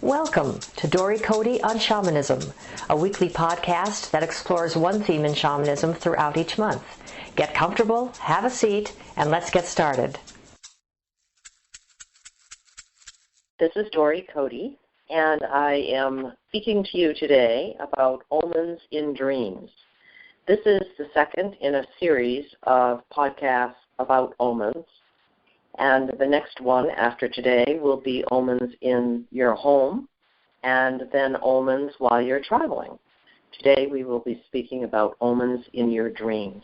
Welcome to Dory Cote on Shamanism, a weekly podcast that explores one theme in shamanism throughout each month. Get comfortable, have a seat, and let's get started. This is Dory Cote, and I am speaking to you today about omens in dreams. This is the second in a series of podcasts about omens. And the next one after today will be omens in your home, and then omens while you're traveling. Today we will be speaking about omens in your dreams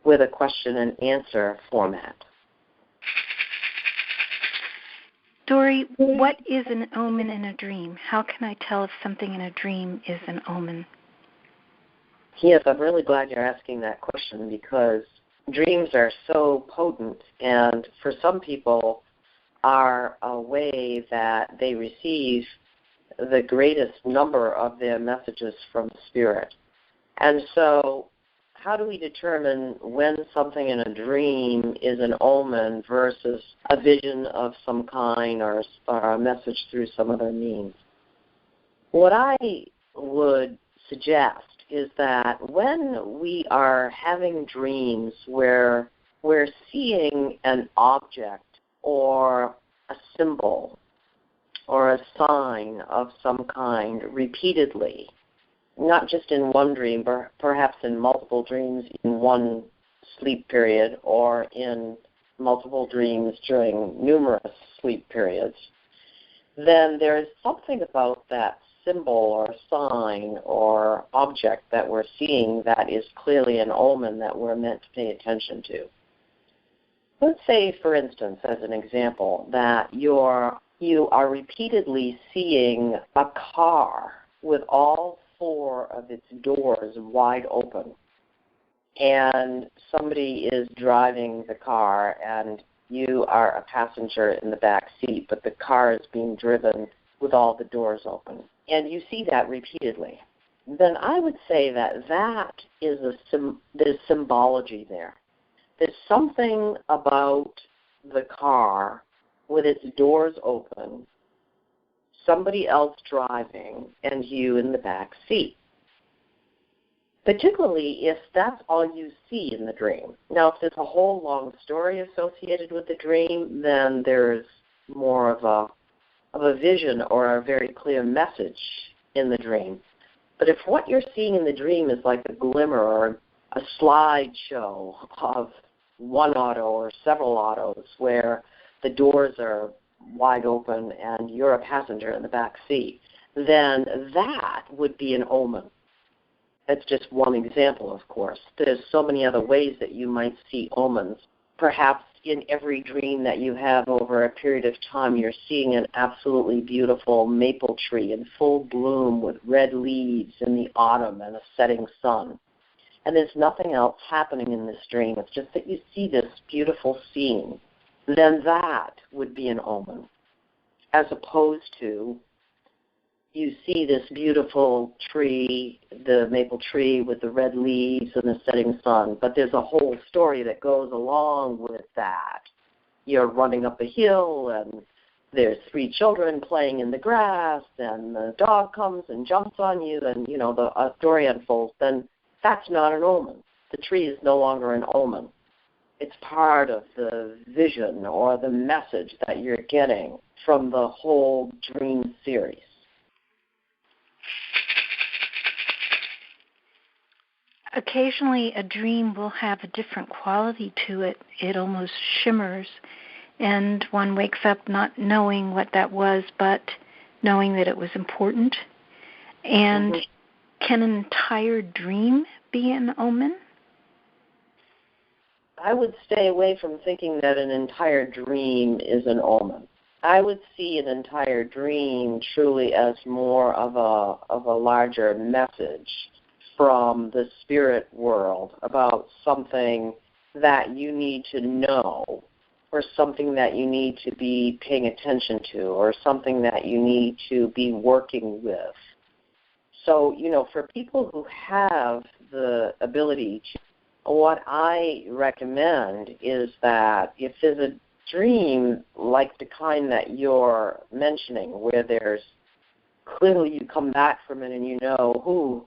with a question and answer format. Dory, what is an omen in a dream? How can I tell if something in a dream is an omen? Yes, I'm really glad you're asking that question because dreams are so potent, and for some people are a way that they receive the greatest number of their messages from Spirit. And so how do we determine when something in a dream is an omen versus a vision of some kind or a message through some other means? What I would suggest is that when we are having dreams where we're seeing an object or a symbol or a sign of some kind repeatedly, not just in one dream, but perhaps in multiple dreams in one sleep period or in multiple dreams during numerous sleep periods, then there is something about that symbol or sign or object that we're seeing that is clearly an omen that we're meant to pay attention to. Let's say, for instance, as an example, that you are repeatedly seeing a car with all four of its doors wide open, and somebody is driving the car and you are a passenger in the back seat, but the car is being driven with all the doors open, and you see that repeatedly, then I would say that there's symbology there. There's something about the car with its doors open, somebody else driving, and you in the back seat, particularly if that's all you see in the dream. Now, if there's a whole long story associated with the dream, then there's more of a vision or a very clear message in the dream. But if what you're seeing in the dream is like a glimmer or a slideshow of one auto or several autos where the doors are wide open and you're a passenger in the back seat, then that would be an omen. That's just one example, of course. There's so many other ways that you might see omens. Perhaps in every dream that you have over a period of time, you're seeing an absolutely beautiful maple tree in full bloom with red leaves in the autumn and a setting sun. And there's nothing else happening in this dream. It's just that you see this beautiful scene. Then that would be an omen, as opposed to you see this beautiful tree, the maple tree with the red leaves and the setting sun, but there's a whole story that goes along with that. You're running up a hill, and there's three children playing in the grass, and the dog comes and jumps on you, and, the story unfolds. Then that's not an omen. The tree is no longer an omen. It's part of the vision or the message that you're getting from the whole dream series. Occasionally a dream will have a different quality to it. It almost shimmers, and one wakes up not knowing what that was, but knowing that it was important. And can an entire dream be an omen? I would stay away from thinking that an entire dream is an omen. I would see an entire dream truly as more of a larger message from the spirit world about something that you need to know, or something that you need to be paying attention to, or something that you need to be working with. So, for people who have the ability to, what I recommend is that if there's a dream like the kind that you're mentioning, where there's clearly you come back from it and you know, ooh,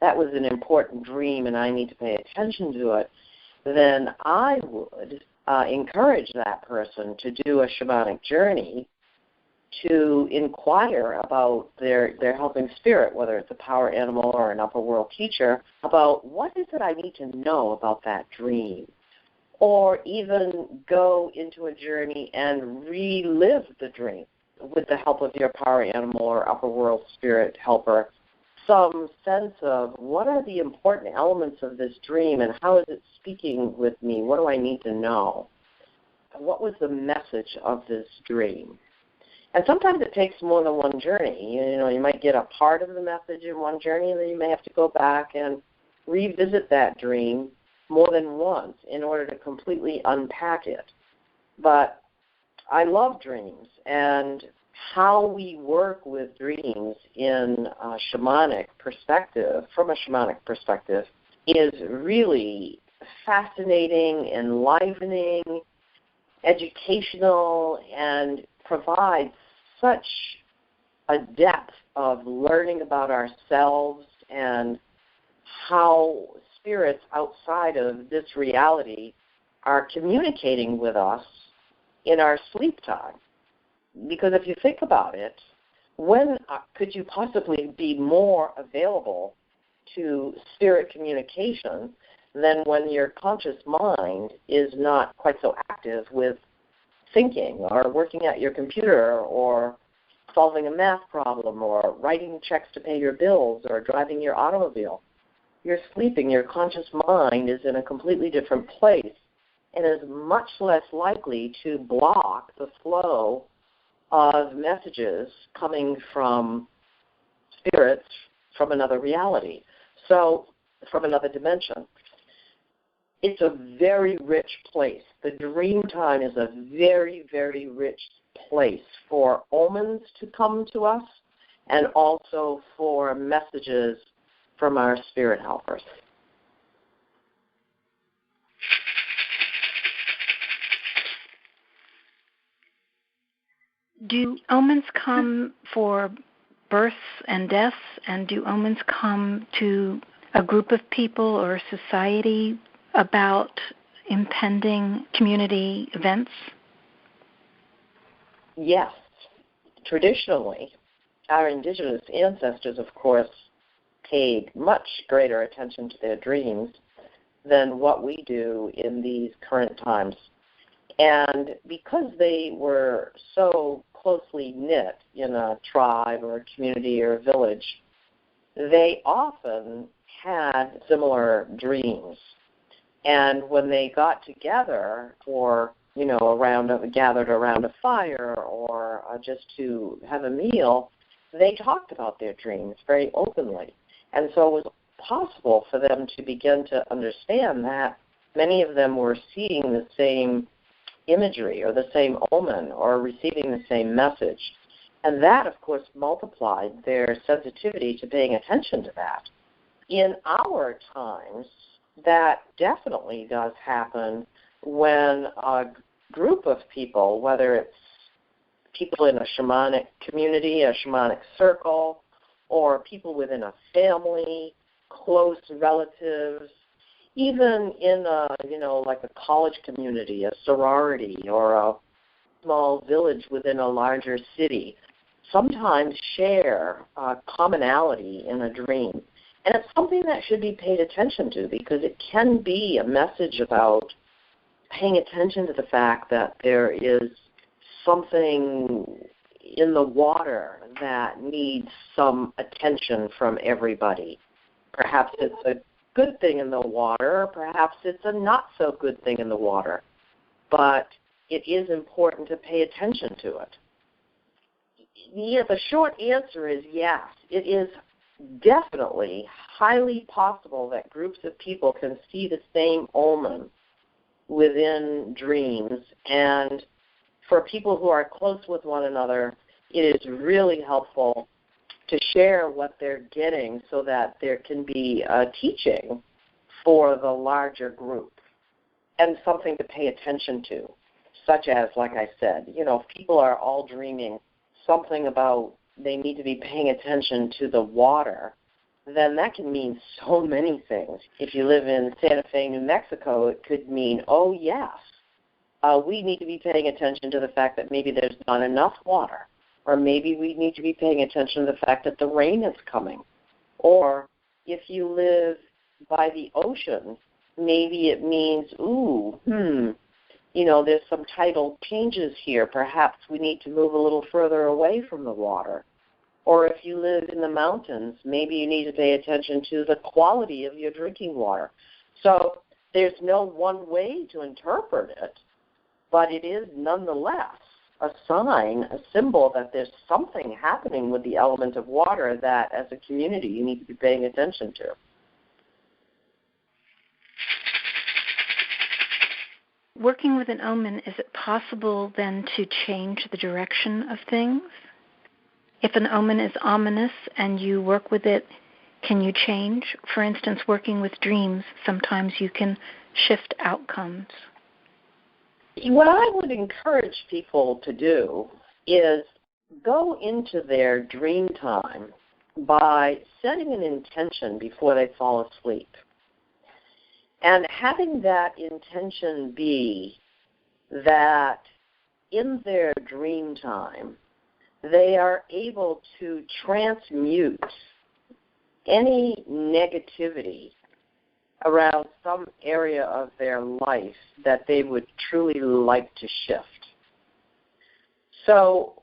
that was an important dream and I need to pay attention to it, then I would encourage that person to do a shamanic journey to inquire about their helping spirit, whether it's a power animal or an upper world teacher, about what is it I need to know about that dream. Or even go into a journey and relive the dream with the help of your power animal or upper world spirit helper. Some sense of what are the important elements of this dream and how is it speaking with me? What do I need to know? What was the message of this dream? And sometimes it takes more than one journey. You know, you might get a part of the message in one journey, and then you may have to go back and revisit that dream more than once in order to completely unpack it. But I love dreams, and how we work with dreams in a shamanic perspective, from a shamanic perspective, is really fascinating, enlivening, educational, and provides such a depth of learning about ourselves and how spirits outside of this reality are communicating with us in our sleep time. Because if you think about it, when could you possibly be more available to spirit communication than when your conscious mind is not quite so active with thinking or working at your computer or solving a math problem or writing checks to pay your bills or driving your automobile? You're sleeping. Your conscious mind is in a completely different place and is much less likely to block the flow of messages coming from spirits from another reality, so from another dimension. It's a very rich place. The dream time is a very, very rich place for omens to come to us and also for messages from our spirit helpers. Do omens come for births and deaths, and do omens come to a group of people or society about impending community events? Yes. Traditionally, our indigenous ancestors, of course, paid much greater attention to their dreams than what we do in these current times. And because they were so closely knit in a tribe or a community or a village, they often had similar dreams. And when they got together for, gathered around a fire or just to have a meal, they talked about their dreams very openly. And so it was possible for them to begin to understand that many of them were seeing the same imagery or the same omen or receiving the same message. And that, of course, multiplied their sensitivity to paying attention to that. In our times, that definitely does happen when a group of people, whether it's people in a shamanic community, a shamanic circle, or people within a family, close relatives, even in like a college community, a sorority, or a small village within a larger city, sometimes share a commonality in a dream. And it's something that should be paid attention to because it can be a message about paying attention to the fact that there is something in the water that needs some attention from everybody. Perhaps it's a good thing in the water, perhaps it's a not so good thing in the water, but it is important to pay attention to it. Yeah, the short answer is yes. It is definitely highly possible that groups of people can see the same omen within dreams, and for people who are close with one another, it is really helpful to share what they're getting so that there can be a teaching for the larger group and something to pay attention to, such as, like I said, if people are all dreaming something about they need to be paying attention to the water, then that can mean so many things. If you live in Santa Fe, New Mexico, it could mean, oh, yes, we need to be paying attention to the fact that maybe there's not enough water, or maybe we need to be paying attention to the fact that the rain is coming. Or if you live by the ocean, maybe it means, there's some tidal changes here. Perhaps we need to move a little further away from the water. Or if you live in the mountains, maybe you need to pay attention to the quality of your drinking water. So there's no one way to interpret it, but it is nonetheless a sign, a symbol that there's something happening with the element of water that, as a community, you need to be paying attention to. Working with an omen, is it possible then to change the direction of things? If an omen is ominous and you work with it, can you change? For instance, working with dreams, sometimes you can shift outcomes. What I would encourage people to do is go into their dream time by setting an intention before they fall asleep. And having that intention be that in their dream time, they are able to transmute any negativity around some area of their life that they would truly like to shift. So,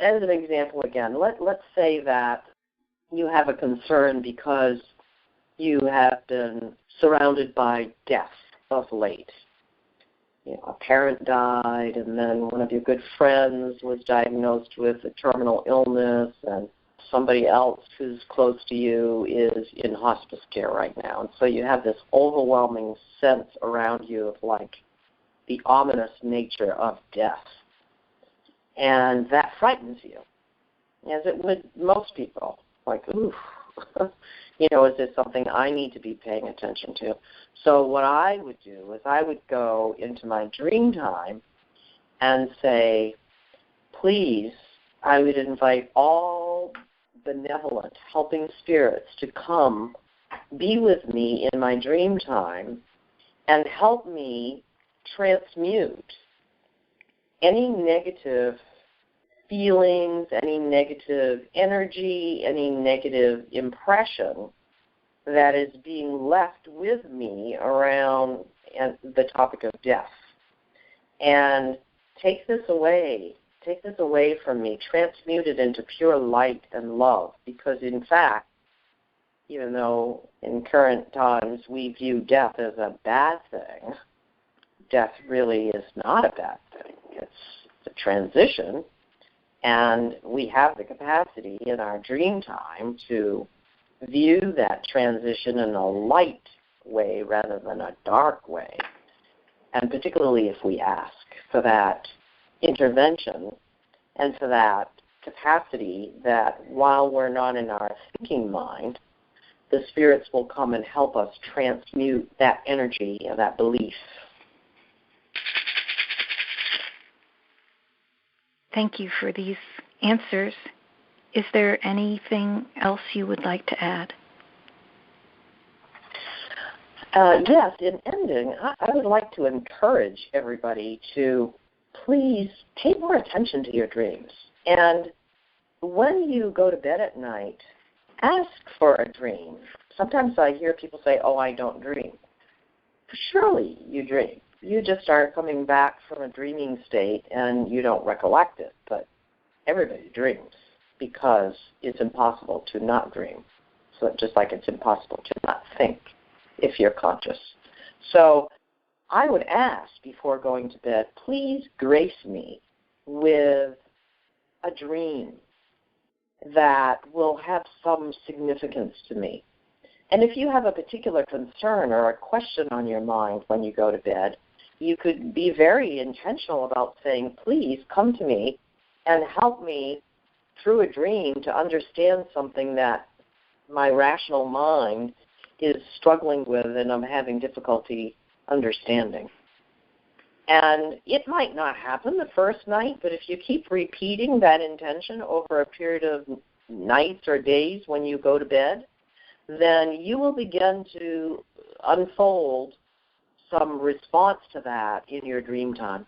as an example again, let's say that you have a concern because you have been surrounded by death of late. A parent died, and then one of your good friends was diagnosed with a terminal illness, and somebody else who's close to you is in hospice care right now. And so you have this overwhelming sense around you of, like, the ominous nature of death. And that frightens you, as it would most people. Like, oof, is this something I need to be paying attention to? So what I would do is I would go into my dream time and say, please, I would invite all benevolent, helping spirits to come be with me in my dream time and help me transmute any negative feelings, any negative energy, any negative impression that is being left with me around the topic of death. And take this away from me, transmute it into pure light and love, because in fact, even though in current times we view death as a bad thing, death really is not a bad thing. It's a transition, and we have the capacity in our dream time to view that transition in a light way rather than a dark way, and particularly if we ask for that intervention and for that capacity that while we're not in our thinking mind, the spirits will come and help us transmute that energy and that belief. Thank you for these answers. Is there anything else you would like to add? Yes, in ending, I would like to encourage everybody to please pay more attention to your dreams. And when you go to bed at night, ask for a dream. Sometimes I hear people say, oh, I don't dream. Surely you dream. You just are coming back from a dreaming state and you don't recollect it. But everybody dreams because it's impossible to not dream. So just like it's impossible to not think if you're conscious. So I would ask before going to bed, please grace me with a dream that will have some significance to me. And if you have a particular concern or a question on your mind when you go to bed, you could be very intentional about saying, please come to me and help me through a dream to understand something that my rational mind is struggling with and I'm having difficulty understanding. And it might not happen the first night, but if you keep repeating that intention over a period of nights or days when you go to bed, then you will begin to unfold some response to that in your dream time.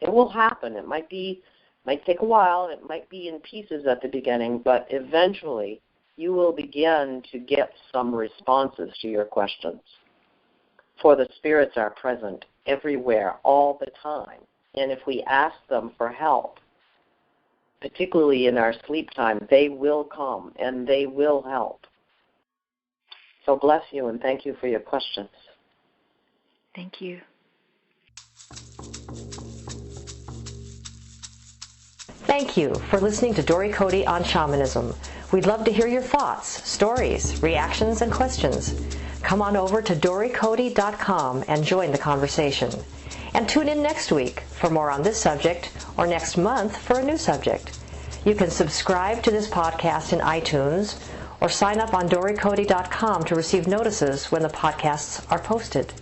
It will happen. It might take a while. It might be in pieces at the beginning, but eventually you will begin to get some responses to your questions. For the spirits are present everywhere, all the time. And if we ask them for help, particularly in our sleep time, they will come and they will help. So bless you and thank you for your questions. Thank you. Thank you for listening to Dory Cote on Shamanism. We'd love to hear your thoughts, stories, reactions, and questions. Come on over to dorycote.com and join the conversation. And tune in next week for more on this subject, or next month for a new subject. You can subscribe to this podcast in iTunes or sign up on dorycote.com to receive notices when the podcasts are posted.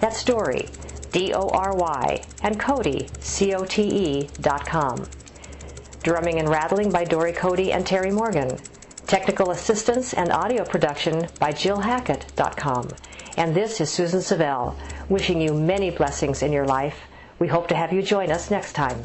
That's Dory, D-O-R-Y, and Cote, C-O-T-E.com. Drumming and rattling by Dory Cote and Terry Morgan. Technical assistance and audio production by JillHackett.com. And this is Susan Savelle, wishing you many blessings in your life. We hope to have you join us next time.